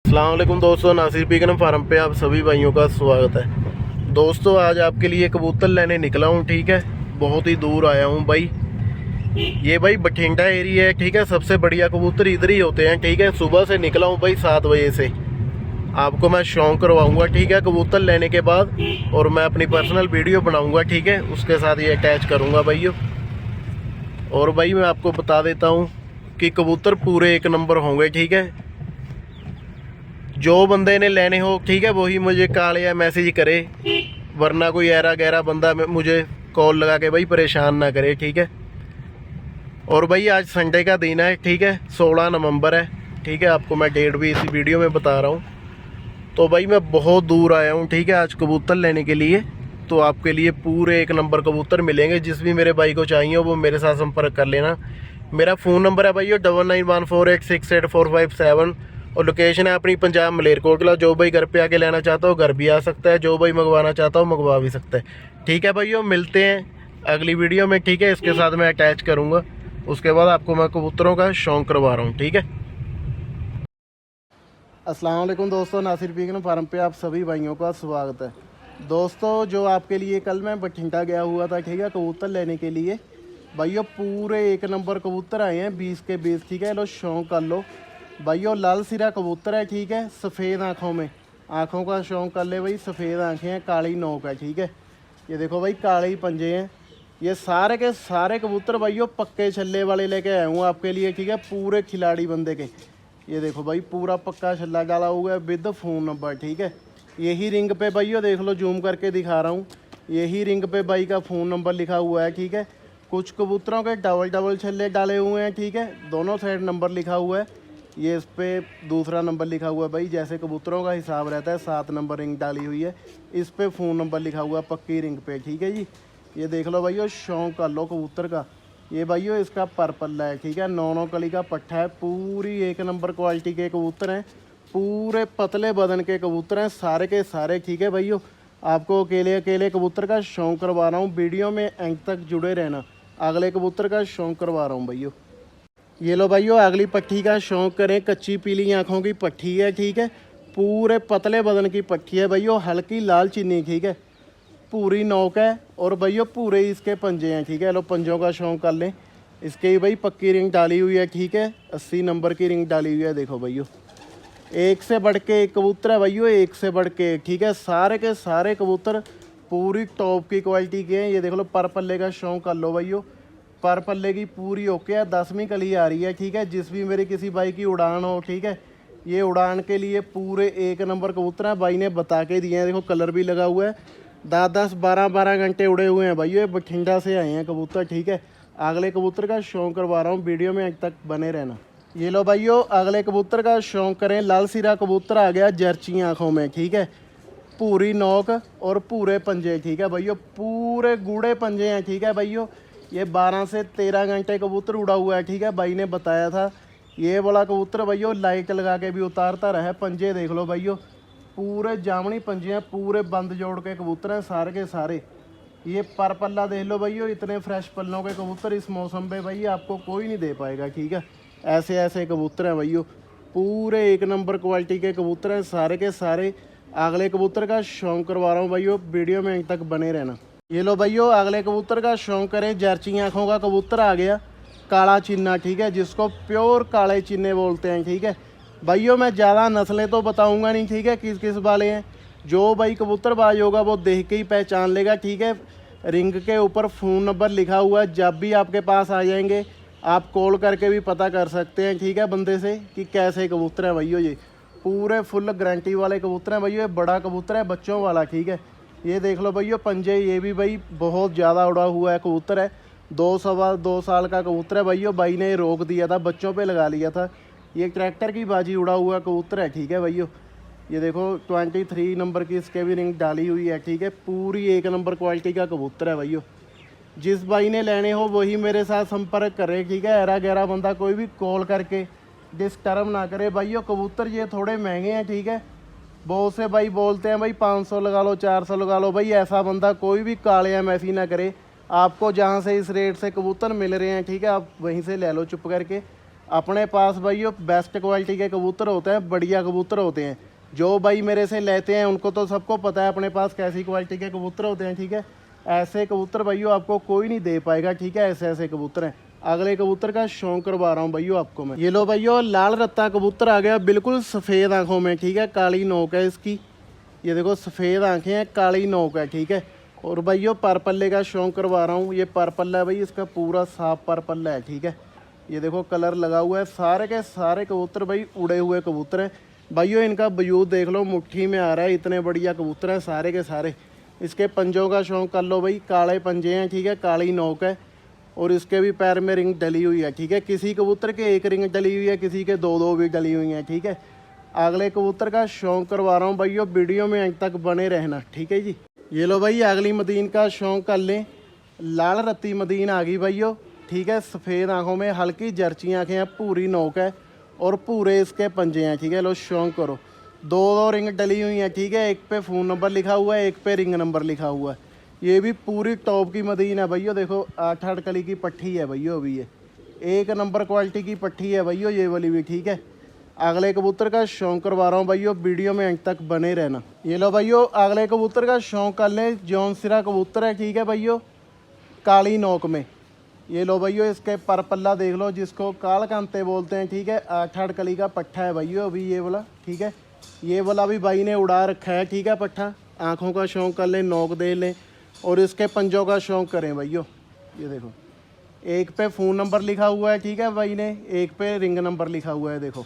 अस्सलाम वालेकुम दोस्तों, नासिर पीकन फार्म पे आप सभी भाइयों का स्वागत है। दोस्तों आज आपके लिए कबूतर लेने निकला हूँ। ठीक है, बहुत ही दूर आया हूँ भाई। ये भाई बठिंडा एरिया है। ठीक है, सबसे बढ़िया कबूतर इधर ही होते हैं। ठीक है, सुबह से निकला हूँ भाई 7 बजे से। आपको मैं शौक करवाऊँगा ठीक है कबूतर लेने के बाद, और मैं अपनी पर्सनल वीडियो बनाऊँगा। ठीक है, उसके साथ ये अटैच करूँगा भाइयों। और भाई मैं आपको बता देता हूँ कि कबूतर पूरे एक नंबर होंगे। ठीक है, जो बंदे ने लेने हो ठीक है वही मुझे कॉल या मैसेज करे, वरना कोई ऐरा गैरा बंदा मुझे कॉल लगा के भाई परेशान ना करे। ठीक है, और भाई आज संडे का दिन है। ठीक है, 16 नवंबर है। ठीक है, आपको मैं डेट भी इसी वीडियो में बता रहा हूँ। तो भाई मैं बहुत दूर आया हूँ ठीक है आज कबूतर लेने के लिए। तो आपके लिए पूरे एक नंबर कबूतर मिलेंगे। जिस भी मेरे भाई को चाहिए वो मेरे साथ संपर्क कर लेना। मेरा फ़ोन नंबर है भाई 9914868457 और लोकेशन है अपनी पंजाब मलेरकोटला। जो भाई घर पे आके लेना चाहता हो घर भी आ सकता है, जो भाई मंगवाना चाहता हो मंगवा भी सकता है। ठीक है भाइयों, मिलते हैं अगली वीडियो में। ठीक है, इसके साथ मैं अटैच करूँगा। उसके बाद आपको मैं कबूतरों का शौक करवा रहा हूँ। ठीक है, अस्सलाम वालेकुम दोस्तों, नासिर पीकन फार्म पे आप सभी भाइयों का स्वागत है। दोस्तों जो आपके लिए कल मैं बठिंडा गया हुआ था ठीक है कबूतर लेने के लिए। भाइयों पूरे एक नंबर कबूतर आए हैं 20 के 20। ठीक है, लो शौक कर लो भाइयों। लाल सिरा कबूतर है। ठीक है, सफ़ेद आँखों में, आँखों का शौक कर ले भाई। सफ़ेद आँखें हैं, काली नोक है। ठीक है, ये देखो भाई काले ही पंजे हैं। ये सारे के सारे कबूतर भाइयों पक्के छल्ले वाले लेके आया हूँ आपके लिए। ठीक है, पूरे खिलाड़ी बंदे के। ये देखो भाई पूरा पक्का छल्ला डाला हुआ है विद फ़ोन नंबर। ठीक है, यही रिंग पे भाइयों देख लो, जूम करके दिखा रहा हूँ। यही रिंग पे भाई का फ़ोन नंबर लिखा हुआ है। ठीक है, कुछ कबूतरों के डबल छल्ले डाले हुए हैं। ठीक है, दोनों साइड नंबर लिखा हुआ है। ये इस पर दूसरा नंबर लिखा हुआ है भाई, जैसे कबूतरों का हिसाब रहता है 7 नंबर रिंग डाली हुई है। इस पर फ़ोन नंबर लिखा हुआ है पक्की रिंग पे। ठीक है जी, ये देख लो भाइयों शौक कर लो कबूतर का। ये भाइयों इसका पर्पल है। ठीक है, 9 कली का पट्टा है। पूरी एक नंबर क्वालिटी के कबूतर हैं, पूरे पतले बदन के कबूतर हैं सारे के सारे। ठीक है भाइयों, आपको अकेले अकेले कबूतर का शौक करवा रहा हूँ। वीडियो में एंड तक जुड़े रहना, अगले कबूतर का शौक करवा रहा हूँ भाइयों। ये लो भाइयों अगली पट्टी का शौक करें। कच्ची पीली आँखों की पट्टी है। ठीक है, पूरे पतले बदन की पट्टी है भाइयों, हल्की लाल चीनी। ठीक है, पूरी नोक है और भाइयों पूरे इसके पंजे हैं। ठीक है, लो पंजों का शौक कर लें। इसके ही भाई पक्की रिंग डाली हुई है। ठीक है, 80 नंबर की रिंग डाली हुई है। देखो भाइयों एक से बढ़ के एक कबूतर है भाइयों, एक से बढ़ के एक। ठीक है, सारे के सारे कबूतर पूरी टॉप की क्वालिटी के हैं। ये देख लो पर पल्ले का शौक कर लो भाइयों। पर पल्ले की पूरी ओके है, 10वीं कली आ रही है। ठीक है, जिस भी मेरी किसी भाई की उड़ान हो ठीक है, ये उड़ान के लिए पूरे एक नंबर कबूतर हैं। भाई ने बता के दिए हैं, देखो कलर भी लगा हुआ है। 10-10 12-12 घंटे उड़े हुए हैं भाई, ये बठिंडा से आए हैं कबूतर। ठीक है, अगले कबूतर का शौक करवा रहा हूँ, वीडियो में अंत तक बने रहना। ये लो भाइयों अगले कबूतर का शौक करें। लाल सिरा कबूतर आ गया जर्ची आँखों में। ठीक है, पूरी नोक और पूरे पंजे। ठीक है भाइयों, पूरे गूढ़े पंजे हैं। ठीक है भाइयों, ये 12 से 13 घंटे कबूतर उड़ा हुआ है। ठीक है, भाई ने बताया था। ये वाला कबूतर भाइयों लाइट लगा के भी उतारता रहे। पंजे देख लो भाइयों, पूरे जामनी पंजे हैं, पूरे बंद जोड़ के कबूतर हैं सारे के सारे। ये पर पल्ला देख लो भाइयों, इतने फ्रेश पल्लों के कबूतर इस मौसम पे भाई आपको कोई नहीं दे पाएगा। ठीक है, ऐसे ऐसे कबूतर हैं भाइयों, पूरे एक नंबर क्वालिटी के कबूतर हैं सारे के सारे। अगले कबूतर का शौक करवा रहा हूँ भाइयों, वीडियो में अंत तक बने रहना। ये लो भाइयों अगले कबूतर का शौक करें। जर्ची आँखों का कबूतर आ गया, काला चिन्ना। ठीक है, जिसको प्योर काले चिन्ने बोलते हैं। ठीक है भाइयों, मैं ज़्यादा नस्लें तो बताऊंगा नहीं। ठीक है, किस किस वाले हैं, जो भाई कबूतरबाज होगा वो देख के ही पहचान लेगा। ठीक है, रिंग के ऊपर फ़ोन नंबर लिखा हुआ है, जब भी आपके पास आ जाएंगे आप कॉल करके भी पता कर सकते हैं। ठीक है, बंदे से कि कैसे कबूतर हैं भाइयों। ये पूरे फुल गारंटी वाले कबूतर हैं भाइयों। ये बड़ा कबूतर है बच्चों वाला। ठीक है, ये देख लो भैया पंजे, ये भी भाई बहुत ज़्यादा उड़ा हुआ है कबूतर है। 2 साल का कबूतर है भैया। भाई ने रोक दिया था, बच्चों पे लगा लिया था। ये ट्रैक्टर की बाजी उड़ा हुआ कबूतर है। ठीक है भैया, ये देखो 23 नंबर की इसके भी रिंग डाली हुई है। ठीक है, पूरी एक नंबर क्वालिटी का कबूतर है भैया। जिस भाई ने लेने हो वही मेरे साथ संपर्क करे। ठीक है, ऐरा गैरा बंदा कोई भी कॉल करके डिस्टर्ब ना करे भैया। कबूतर ये थोड़े महंगे हैं। ठीक है, बहुत से भाई बोलते हैं भाई 500 लगा लो 400 लगा लो। भाई ऐसा बंदा कोई भी काले या मैसी ना करे। आपको जहाँ से इस रेट से कबूतर मिल रहे हैं ठीक है, आप वहीं से ले लो चुप करके। अपने पास भाइयों बेस्ट क्वालिटी के कबूतर होते हैं, बढ़िया कबूतर होते हैं। जो भाई मेरे से लेते हैं उनको तो सबको पता है अपने पास कैसी क्वालिटी के कबूतर होते हैं, ठीक है। ऐसे कबूतर भाइयों आपको कोई नहीं दे पाएगा, ठीक है। ऐसे ऐसे कबूतर हैं। अगले कबूतर का शौक करवा रहा हूँ भाइयों आपको मैं। ये लो भाइयों, लाल रत्ता कबूतर आ गया, बिल्कुल सफ़ेद आँखों में, ठीक है। काली नोक है इसकी, ये देखो सफ़ेद आँखें हैं, काली नोक है, ठीक है। और भाइयों पर पल्ले का शौक करवा रहा हूँ। ये पर पल्ला है भाई, इसका पूरा साफ पर पल्ला है, ठीक है। ये देखो कलर लगा हुआ है। सारे के सारे कबूतर भाई उड़े हुए कबूतर हैं भाइयों। इनका वजूद देख लो, मुट्ठी में आ रहा है, इतने बढ़िया कबूतर हैं सारे के सारे। इसके पंजों का शौक कर लो भाई, काले पंजे हैं, ठीक है, काली नोक है। और इसके भी पैर में रिंग डली हुई है, ठीक है। किसी कबूतर के एक रिंग डली हुई है, किसी के दो दो भी डली हुई हैं, ठीक है। अगले कबूतर का शौक करवा रहा हूँ भाइयों, वीडियो में अंत तक बने रहना, ठीक है जी। ये लो भाई, अगली मदीन का शौक कर लें। लाल रत्ती मदीन आ गई भाइयों, ठीक है। सफ़ेद आँखों में, हल्की जर्ची आँखें हैं, पूरी नोक है और पूरे इसके पंजे हैं, ठीक है। लो शौक करो। दो दो रिंग डली हुई हैं, ठीक है। एक पे फ़ोन नंबर लिखा हुआ है, एक पे रिंग नंबर लिखा हुआ है। ये भी पूरी टॉप की मदीन है भैया। देखो 8-8 कली की पट्टी है भैया, अभी ये एक नंबर क्वालिटी की पट्टी है भैया, ये वाली भी, ठीक है। अगले कबूतर का शौक करवा रहा हूँ भैया, वीडियो में अंत तक बने रहना। ये लो भैया, अगले कबूतर का शौक कर लें। जौन सिरा कबूतर है, ठीक है भैया, काली नोक में। ये लो भैया, इसके पर पल्ला देख लो, जिसको काल कांते बोलते हैं, ठीक है। 8-8 कली का पट्ठा है भैया अभी ये वाला, ठीक है। ये वाला भी भाई ने उड़ा रखा है, ठीक है, पट्ठा। आँखों का शौक कर लें, नोक दे लें और इसके पंजों का शौक करें भैया। ये देखो, एक पे फ़ोन नंबर लिखा हुआ है, ठीक है भाई ने, एक पे रिंग नंबर लिखा हुआ है। देखो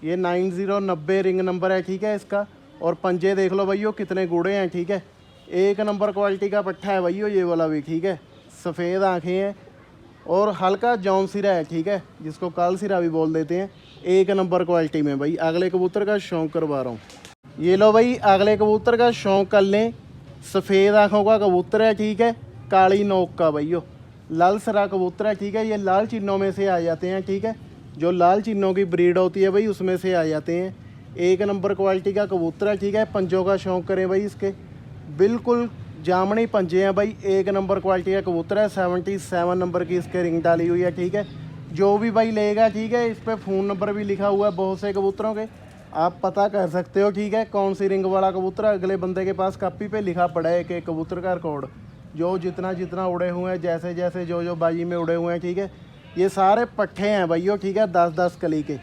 ये 9090 रिंग नंबर है, ठीक है इसका। और पंजे देख लो भैया कितने गुड़े हैं, ठीक है। एक नंबर क्वालिटी का पट्ठा है भैया ये वाला भी, ठीक है। सफ़ेद आँखें हैं और हल्का जौन सिरा है, ठीक है, जिसको काल सिरा भी बोल देते हैं। एक नंबर क्वालिटी में भाई। अगले कबूतर का शौक करवा रहा हूँ। ये लो भाई, अगले कबूतर का शौक कर लें। सफ़ेद आँखों का कबूतर है, ठीक है, काली नोक का भैया। लाल सरा कबूतर है, ठीक है। ये लाल चिन्हों में से आ जाते हैं, ठीक है। जो लाल चिन्हों की ब्रीड होती है भाई, उसमें से आ जाते हैं। एक नंबर क्वालिटी का कबूतर है, ठीक है। पंजों का शौक करें भाई, इसके बिल्कुल जामनी पंजे हैं भाई। एक नंबर क्वालिटी का कबूतर है। 77 नंबर की इसके रिंग डाली हुई है, ठीक है। जो भी भाई लेगा, ठीक है, इस पर फ़ोन नंबर भी लिखा हुआ है बहुत से कबूतरों के, आप पता कर सकते हो, ठीक है, कौन सी रिंग वाला कबूतर। अगले बंदे के पास कापी पे लिखा पड़ा है कि कबूतर का रिकॉर्ड, जो जितना जितना उड़े हुए हैं, जैसे जैसे जो जो बाजी में उड़े हुए हैं, ठीक है। ये सारे पट्ठे हैं भैया, ठीक है, 10-10 कली के,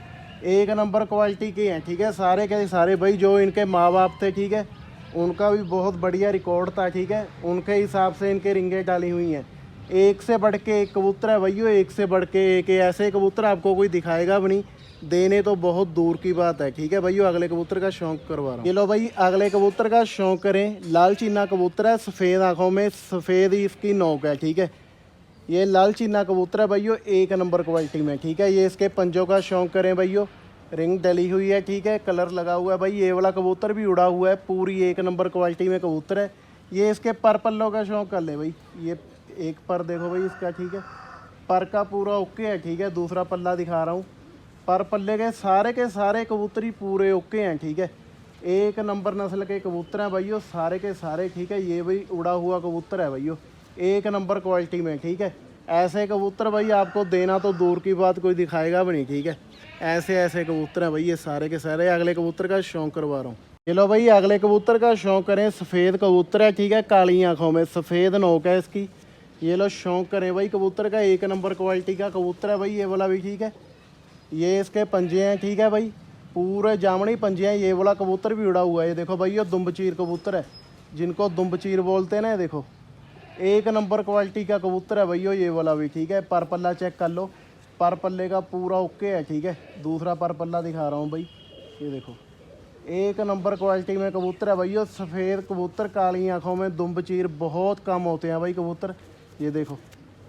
एक नंबर क्वालिटी के हैं, ठीक है। सारे के सारे भाई, जो इनके माँ बाप थे, ठीक है, उनका भी बहुत बढ़िया रिकॉर्ड था, ठीक है। उनके हिसाब से इनके रिंगें डाली हुई हैं। एक से बढ़ के एक कबूतर है भैया, एक से बढ़ के एक। ऐसे कबूतर आपको कोई दिखाएगा भी नहीं, देने तो बहुत दूर की बात है, ठीक है भैया। अगले कबूतर का शौक करवा रहा हूँ। ये लो भाई, अगले कबूतर का शौक करें। लाल चीना कबूतर है, सफ़ेद आँखों में, सफ़ेद ही इसकी नोक है, ठीक है। ये लाल चीना कबूतर है भैया, एक नंबर क्वालिटी में, ठीक है। ये इसके पंजों का शौक करें भैया, रिंग डली हुई है, ठीक है, कलर लगा हुआ है भाई। ये वाला कबूतर भी उड़ा हुआ है, पूरी एक नंबर क्वालिटी में कबूतर है। ये इसके पर पल्लों का शौक कर ले भाई। ये एक पर देखो भाई इसका, ठीक है, पर का पूरा ओके है, ठीक है। दूसरा पल्ला दिखा रहा हूँ, पर पल्ले के सारे कबूतर ही पूरे ओके हैं, ठीक है। एक नंबर नस्ल के कबूतर हैं भैया सारे के सारे, ठीक है। ये भाई उड़ा हुआ कबूतर है भैया, एक नंबर क्वालिटी में, ठीक है। ऐसे कबूतर भाई आपको देना तो दूर की बात, कोई दिखाएगा भी नहीं, ठीक है। ऐसे ऐसे कबूतर हैं भाई ये सारे के सारे। अगले कबूतर का शौक करवा रहा हूँ। चलो भाई, अगले कबूतर का शौक करें। सफ़ेद कबूतर है, ठीक है, काली आँखों में, सफ़ेद नोक है इसकी। ये लो शौक करें भाई कबूतर का, एक नंबर क्वालिटी का कबूतर है भाई ये वाला भी, ठीक है। ये इसके पंजे हैं, ठीक है भाई, पूरे जामनी पंजे हैं। ये वाला कबूतर भी उड़ा हुआ है, ये देखो भाई, ये दुम्बचीर कबूतर है, जिनको दुम्बचीर बोलते हैं ना। देखो एक नंबर क्वालिटी का कबूतर है भैया ये वाला भी, ठीक है। पर पल्ला चेक कर लो, पर पल्ले का पूरा ओके है, ठीक है। दूसरा पर पल्ला दिखा रहा हूँ भाई, ये देखो एक नंबर क्वालिटी में कबूतर है भैया। सफ़ेद कबूतर काली आँखों में, दुम्बचीर बहुत कम होते हैं भाई कबूतर। ये देखो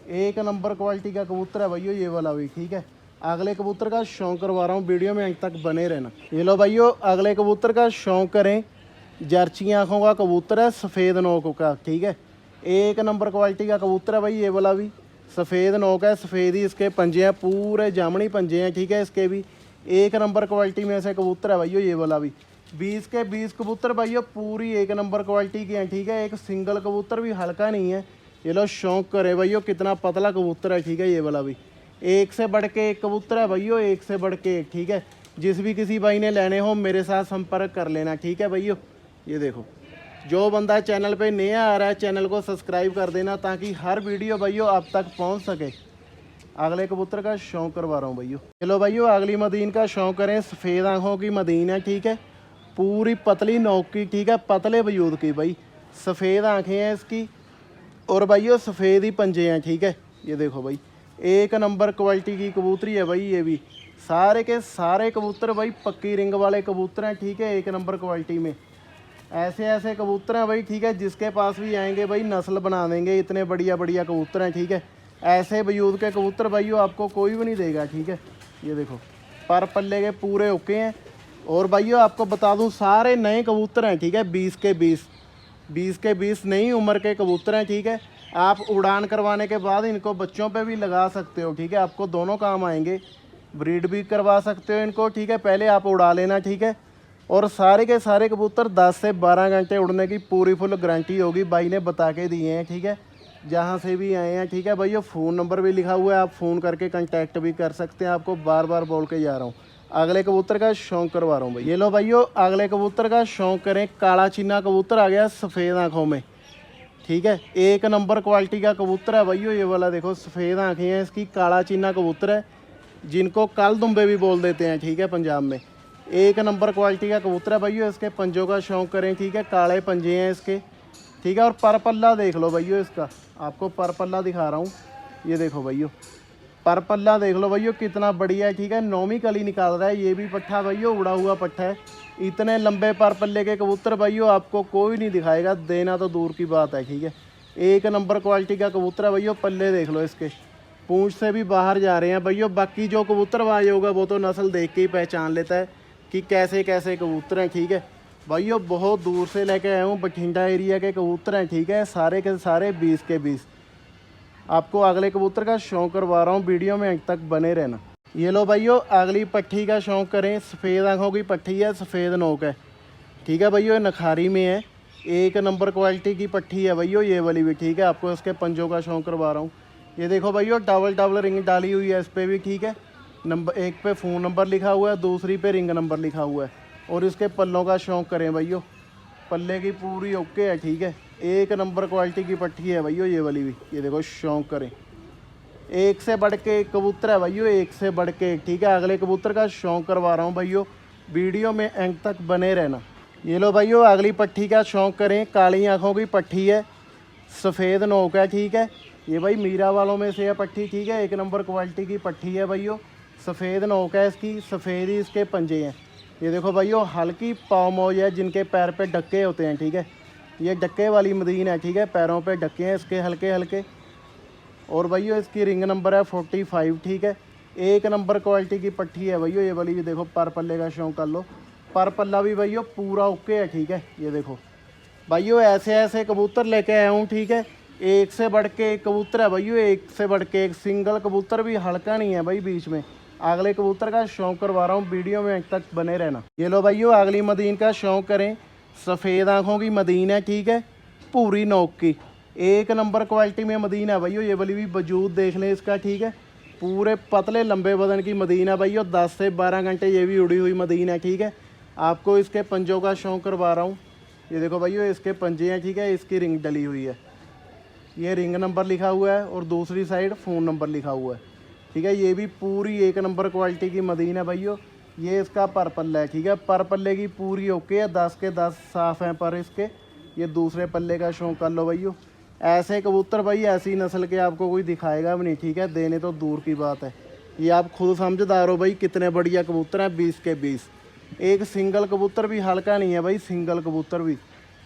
एक नंबर क्वालिटी का कबूतर है भैया ये वाला भी, ठीक है। अगले कबूतर का शौक करवा रहा हूँ, वीडियो में अंत तक बने रहना। ये लो भाइयों, अगले कबूतर का शौक करें। जर्ची आँखों का कबूतर है, सफ़ेद नोक का, ठीक है। एक नंबर क्वालिटी का कबूतर है भाई ये वाला भी, सफ़ेद नोक है, सफ़ेद ही इसके पंजे हैं, पूरे जामनी पंजे हैं, ठीक है। इसके भी एक नंबर क्वालिटी में से कबूतर है भाइयों ये वाला भी। 20 के 20 कबूतर भाइयों पूरी एक नंबर क्वालिटी के हैं, ठीक है। एक सिंगल कबूतर भी हल्का नहीं है। ये लो शौक करे भाइयों, कितना पतला कबूतर है, ठीक है, ये वाला भी। एक से बढ़ के एक कबूतर है भैया, एक से बढ़ के एक, ठीक है। जिस भी किसी भाई ने लेने हो मेरे साथ संपर्क कर लेना, ठीक है भैया। ये देखो, जो बंदा चैनल पे नया आ रहा है चैनल को सब्सक्राइब कर देना ताकि हर वीडियो भैया आप तक पहुंच सके। अगले कबूतर का शौक करवा रहा हूँ भैया। चलो भैया अगली मदीन का शौक करें। सफ़ेद आँखों की मदीन है, ठीक है, पूरी पतली नोक की, ठीक है, पतले वजूद की भाई, सफ़ेद आँखें हैं इसकी और भैया सफ़ेद ही पंजे हैं, ठीक है। ये देखो भाई, एक नंबर क्वालिटी की कबूतरी है भाई। ये भी सारे के सारे कबूतर भाई पक्की रिंग वाले कबूतर हैं, ठीक है, एक नंबर क्वालिटी में। ऐसे ऐसे कबूतर हैं भाई, ठीक है, जिसके पास भी आएंगे भाई नस्ल बना देंगे। इतने बढ़िया बढ़िया कबूतर हैं, ठीक है। ऐसे वजूद के कबूतर भाइयों आपको कोई भी नहीं देगा, ठीक है। ये देखो, पर पल्ले के पूरे ओके हैं। और भाइयों आपको बता दूं सारे नए कबूतर हैं, ठीक है, 20 के 20 नई उम्र के कबूतर हैं, ठीक है। आप उड़ान करवाने के बाद इनको बच्चों पे भी लगा सकते हो, ठीक है, आपको दोनों काम आएंगे। ब्रीड भी करवा सकते हो इनको, ठीक है, पहले आप उड़ा लेना, ठीक है। और सारे के सारे कबूतर 10 से 12 घंटे उड़ने की पूरी फुल गारंटी होगी, भाई ने बता के दिए हैं, ठीक है, जहाँ से भी आए हैं, ठीक है भैया। फ़ोन नंबर भी लिखा हुआ है, आप फ़ोन करके कांटेक्ट भी कर सकते हैं। आपको बार बार बोल के जा रहा हूँ, अगले कबूतर का शौक करवा रहा हूँ भाई। ये लो भाइयों, अगले कबूतर का शौक करें। काला चीना कबूतर आ गया सफ़ेद आँखों में, ठीक है, एक नंबर क्वालिटी का कबूतर है भैया। ये वाला देखो, सफ़ेद आँखें हैं इसकी, काला चीना कबूतर है, जिनको काल दुम्बे भी बोल देते हैं, ठीक है, पंजाब में। एक नंबर क्वालिटी का कबूतर है भैया। इसके पंजों का शौक करें, ठीक है, काले पंजे हैं इसके, ठीक है। और पर पल्ला देख लो भैया इसका, आपको पर पल्ला दिखा रहा हूँ। ये देखो भैया, पर पल्ला देख लो भैया कितना बढ़िया है, ठीक है, नौवीं कली निकाल रहा है। ये भी पट्ठा भैया उड़ा हुआ पट्ठा है। इतने लंबे पर पल्ले के कबूतर भैया आपको कोई नहीं दिखाएगा, देना तो दूर की बात है, ठीक है। एक नंबर क्वालिटी का कबूतर है भैया। पल्ले देख लो इसके, पूंछ से भी बाहर जा रहे हैं भैया। बाकी जो कबूतरबाज होगा वो तो नस्ल देख के ही पहचान लेता है कि कैसे कैसे कबूतर हैं, ठीक है भैया। बहुत दूर से लेके आया हूँ, बठिंडा एरिया के कबूतर हैं, ठीक है, सारे के सारे 20 के 20। आपको अगले कबूतर का शौक करवा रहा हूँ, वीडियो में अंत तक बने रहना। ये लो भैया, अगली पट्ठी का शौक करें। सफ़ेद आँखों की पट्ठी है, सफ़ेद नोक है, ठीक है भैया, नखारी में है, एक नंबर क्वालिटी की पट्ठी है भैया। ये वाली भी, ठीक है, आपको इसके पंजों का शौक करवा रहा हूँ। ये देखो भैया, डबल रिंग डाली हुई है इस पर भी, ठीक है। नंबर एक पे फ़ोन नंबर लिखा हुआ है, दूसरी पे रिंग नंबर लिखा हुआ है। और इसके पल्लों का शौक करें भैया, पल्ले की पूरी ओके है, ठीक है, एक नंबर क्वालिटी की पट्टी है भैया। ये वाली भी, ये देखो, शौक करें। एक से बढ़ के एक कबूतर है भैया, एक से बढ़ के एक, ठीक है। अगले कबूतर का शौक करवा रहा हूँ भैया, वीडियो में अंत तक बने रहना। ये लो भैया, अगली पट्ठी का शौक करें। काली आँखों की पट्ठी है, सफ़ेद नोक है, ठीक है। ये भाई मीरा वालों में से है पट्ठी, ठीक है, एक नंबर क्वालिटी की पट्ठी है भैया। सफ़ेद नोक है इसकी, सफ़ेद ही इसके पंजे हैं। ये देखो भैया, हल्की पाव मौज है, जिनके पैर पे डक्के होते हैं, ठीक है, ये डक्के वाली मदीन है, ठीक है, पैरों पे डक्के हैं इसके हल्के हल्के। और भैया इसकी रिंग नंबर है 45, ठीक है, एक नंबर क्वालिटी की पट्ठी है भैया। ये वाली भी देखो, पर पल्ले का शौक कर लो, पर पल्ला भी भैया पूरा ओके है, ठीक है। ये देखो भैया, ऐसे ऐसे कबूतर लेके आया हूँ, ठीक है, एक से बढ़ के एक कबूतर है भैया, एक से बढ़ के एक। सिंगल कबूतर भी हल्का नहीं है भाई बीच में। अगले कबूतर का शौक करवा रहा हूँ, वीडियो में अंत तक बने रहना। ये लो भैया, अगली मदीन का शौक करें। सफ़ेद आँखों की मदीन है, ठीक है, पूरी नोक की, एक नंबर क्वालिटी में मदीन है भैया। ये वाली भी वजूद देख लें इसका, ठीक है, पूरे पतले लंबे बदन की मदीन है भैया। 10 से 12 घंटे ये भी उड़ी हुई मदीन है, ठीक है। आपको इसके पंजों का शौक करवा रहा हूँ। ये देखो भैया, इसके पंजे हैं, ठीक है, इसकी रिंग डली हुई है, ये रिंग नंबर लिखा हुआ है और दूसरी साइड फ़ोन नंबर लिखा हुआ है, ठीक है। ये भी पूरी एक नंबर क्वालिटी की मदीन है भैया। ये इसका पर पल्ला है, ठीक है, पर पल्ले की पूरी ओके है, 10 के 10 साफ़ हैं पर इसके। ये दूसरे पल्ले का शौक कर लो भैया। ऐसे कबूतर भाई, ऐसी नस्ल के आपको कोई दिखाएगा भी नहीं, ठीक है, देने तो दूर की बात है। ये आप खुद समझदार हो भाई, कितने बढ़िया कबूतर हैं, 20 के 20। एक सिंगल कबूतर भी हल्का नहीं है भाई, सिंगल कबूतर भी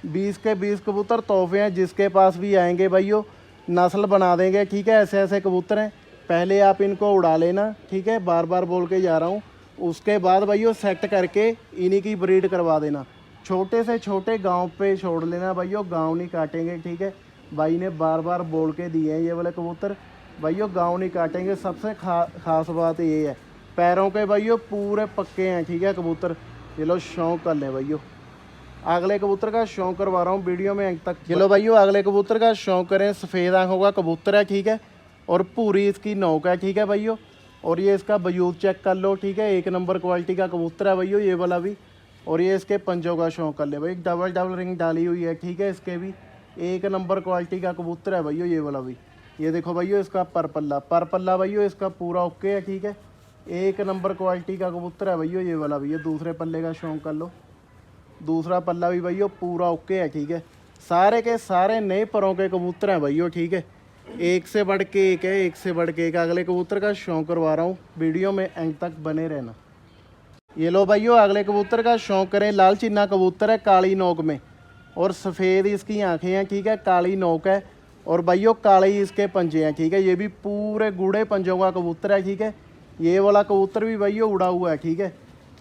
20 के 20 कबूतर तोहफे हैं। जिसके पास भी आएंगे भाइयों नस्ल बना देंगे, ठीक है। ऐसे ऐसे कबूतर हैं, पहले आप इनको उड़ा लेना, ठीक है, बार बार बोल के जा रहा हूँ। उसके बाद भाइयों सेट करके इन्हीं की ब्रीड करवा देना। छोटे से छोटे गांव पे छोड़ लेना भाइयों, गांव नहीं काटेंगे, ठीक है। भाई ने बार बार बोल के दिए हैं, ये वाले कबूतर भाइयों गांव नहीं काटेंगे। सबसे खास बात ये है, पैरों के भाइयों पूरे पक्के हैं, ठीक है कबूतर। ये लो शौक कर लें भाइयों। अगले कबूतर का शौक करवा रहा हूँ, वीडियो में अंत तक। चलो भाइयों, अगले कबूतर का शौक करें। सफ़ेद आँखों का कबूतर है, ठीक है, और पूरी इसकी नोक है, ठीक है भाइयों। और ये इसका वजूद चेक कर लो, ठीक है, एक नंबर क्वालिटी का कबूतर है भाइयों ये वाला भी। और ये इसके पंजों का शौक कर ले भाई, डबल डबल रिंग डाली हुई है, ठीक है, इसके भी एक नंबर क्वालिटी का कबूतर है भाइयों ये वाला भी। ये देखो भाइयों इसका पर पल्ला भाइयों इसका पूरा ओके है, ठीक है, एक नंबर क्वालिटी का कबूतर है भाइयों ये वाला भी। ये दूसरे पल्ले का शौक कर लो, दूसरा पल्ला भी भाइयों पूरा ओके है, ठीक है। सारे के सारे नए परों के कबूतर हैं भाइयों, ठीक है, एक से बढ़ के एक है, एक से बढ़ के एक। अगले कबूतर का शौक करवा रहा हूँ, वीडियो में एंड तक बने रहना। ये लो भाइयों अगले कबूतर का शौक करें। लाल चिन्ना कबूतर है काली नोक में और सफ़ेद इसकी आंखें हैं, ठीक है, काली नोक है और भाइयों काले ही इसके पंजे हैं, ठीक है। ये भी पूरे गूढ़े पंजों का कबूतर है, ठीक है। ये वाला कबूतर भी भाइयों उड़ा हुआ है, ठीक है।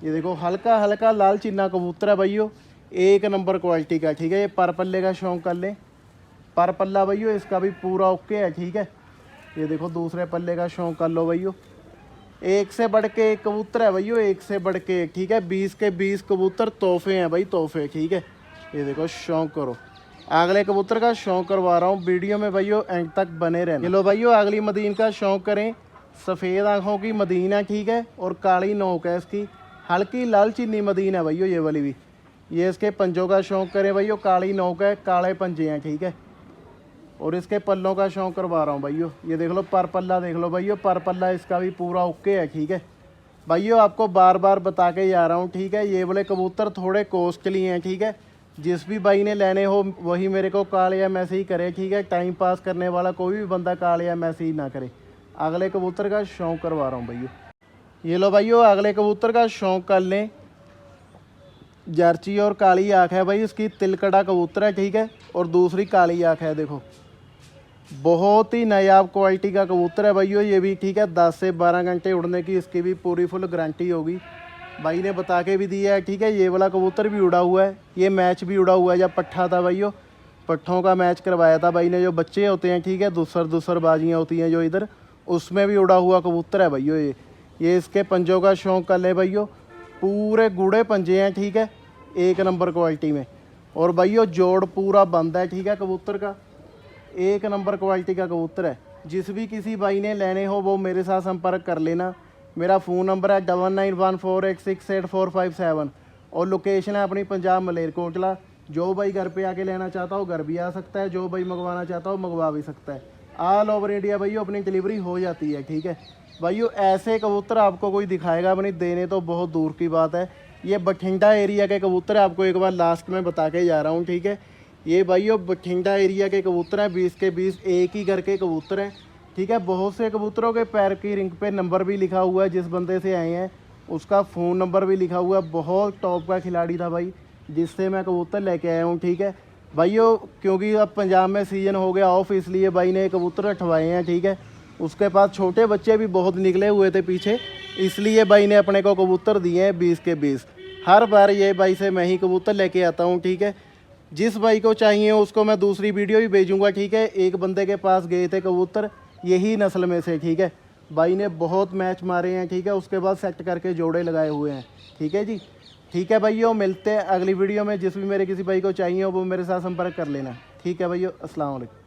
ये देखो हल्का हल्का लाल चिन्ना कबूतर है भाइयों, एक नंबर क्वालिटी का, ठीक है। ये पर पल्ले का शौक कर लें, पर पल्ला भाइयों इसका भी पूरा ओके है, ठीक है। ये देखो दूसरे पल्ले का शौक कर लो भाइयों, एक से बढ़ के एक कबूतर है भाइयों, एक से बढ़ के एक, ठीक है। 20 के 20 कबूतर तोहफे हैं भाई, तोहफे, ठीक है। ये देखो शौक करो। अगले कबूतर का शौक करवा रहा हूँ, वीडियो में भाइयों एंड तक बने रहना। ये लो भाइयों अगली मदीन का शौक करें। सफ़ेद आँखों की मदीन है, ठीक है, और काली नोक है इसकी, हल्की लाल चीनी मदीन है भाइयों ये वाली भी। ये इसके पंजों का शौक करें भाइयों, काली नोक है, काले पंजे हैं, ठीक है। और इसके पल्लों का शौक करवा रहा हूँ भाइयों। ये देख लो पर पल्ला देख लो भाइयों, पर पल्ला इसका भी पूरा ओके है, ठीक है भाइयों। आपको बार बार बता के जा रहा हूँ, ठीक है, ये वाले कबूतर थोड़े कॉस्टली हैं, ठीक है। जिस भी भाई ने लेने हो वही मेरे को कॉल या मैसेज करे, ठीक है। टाइम पास करने वाला कोई भी बंदा कॉल या मैसेज ना करे। अगले कबूतर का शौक करवा रहा हूँ भाइयों। ये लो भाइयों अगले कबूतर का शौक कर लें। जर्ची और काली आँख है भाई इसकी, तिलकड़ा कबूतर है, ठीक है, और दूसरी काली आँख है। देखो बहुत ही नायाब क्वालिटी का कबूतर है भाइयों ये भी, ठीक है। 10 से 12 घंटे उड़ने की इसकी भी पूरी फुल गारंटी होगी, भाई ने बता के भी दिया है, ठीक है। ये वाला कबूतर भी उड़ा हुआ है, ये मैच भी उड़ा हुआ है। जब पट्ठा था भाइयों, पट्ठों का मैच करवाया था भाई ने, जो बच्चे होते हैं, ठीक है, दूसर बाजियाँ होती हैं जो इधर, उसमें भी उड़ा हुआ कबूतर है भाइयों ये इसके पंजों का शौक कर ले भाइयों, पूरे गूढ़े पंजे हैं, ठीक है, एक नंबर क्वालिटी में। और भाइयों जोड़ पूरा बंद है, ठीक है, कबूतर का एक नंबर क्वालिटी का कबूतर है। जिस भी किसी भाई ने लेने हो वो मेरे साथ संपर्क कर लेना। मेरा फ़ोन नंबर है 9914868457 और लोकेशन है अपनी पंजाब मलेरकोटला। जो भाई घर पे आके लेना चाहता हो घर भी आ सकता है, जो भाई मंगवाना चाहता हो मंगवा भी सकता है। ऑल ओवर इंडिया भाइयों अपनी डिलीवरी हो जाती है, ठीक है भाइयों। ऐसे कबूतर आपको कोई दिखाएगा अपनी, देने तो बहुत दूर की बात है। ये बठिंडा एरिया के कबूतर है, आपको एक बार लास्ट में बता के जा रहा हूँ, ठीक है। ये भाइयों बठिंडा एरिया के कबूतर हैं, 20 के 20 एक ही घर के कबूतर हैं, ठीक है। बहुत से कबूतरों के पैर की रिंग पे नंबर भी लिखा हुआ है, जिस बंदे से आए हैं उसका फ़ोन नंबर भी लिखा हुआ है। बहुत टॉप का खिलाड़ी था भाई जिससे मैं कबूतर लेके आया हूँ, ठीक है भाइयों। क्योंकि अब पंजाब में सीज़न हो गया ऑफ, इसलिए भाई ने कबूतर रखवाए हैं, ठीक है। उसके पास छोटे बच्चे भी बहुत निकले हुए थे पीछे, इसलिए भाई ने अपने को कबूतर दिए हैं 20 के 20। हर बार ये भाई से मैं ही कबूतर लेके आता हूँ, ठीक है। जिस भाई को चाहिए उसको मैं दूसरी वीडियो भी भेजूंगा, ठीक है। एक बंदे के पास गए थे कबूतर यही नस्ल में से, ठीक है, भाई ने बहुत मैच मारे हैं, ठीक है। उसके बाद सेट करके जोड़े लगाए हुए हैं, ठीक है जी। ठीक है भाइयों, मिलते हैं अगली वीडियो में। जिस भी मेरे किसी भाई को चाहिए वो मेरे साथ संपर्क कर लेना, ठीक है भाइयों। अस्सलाम वालेकुम।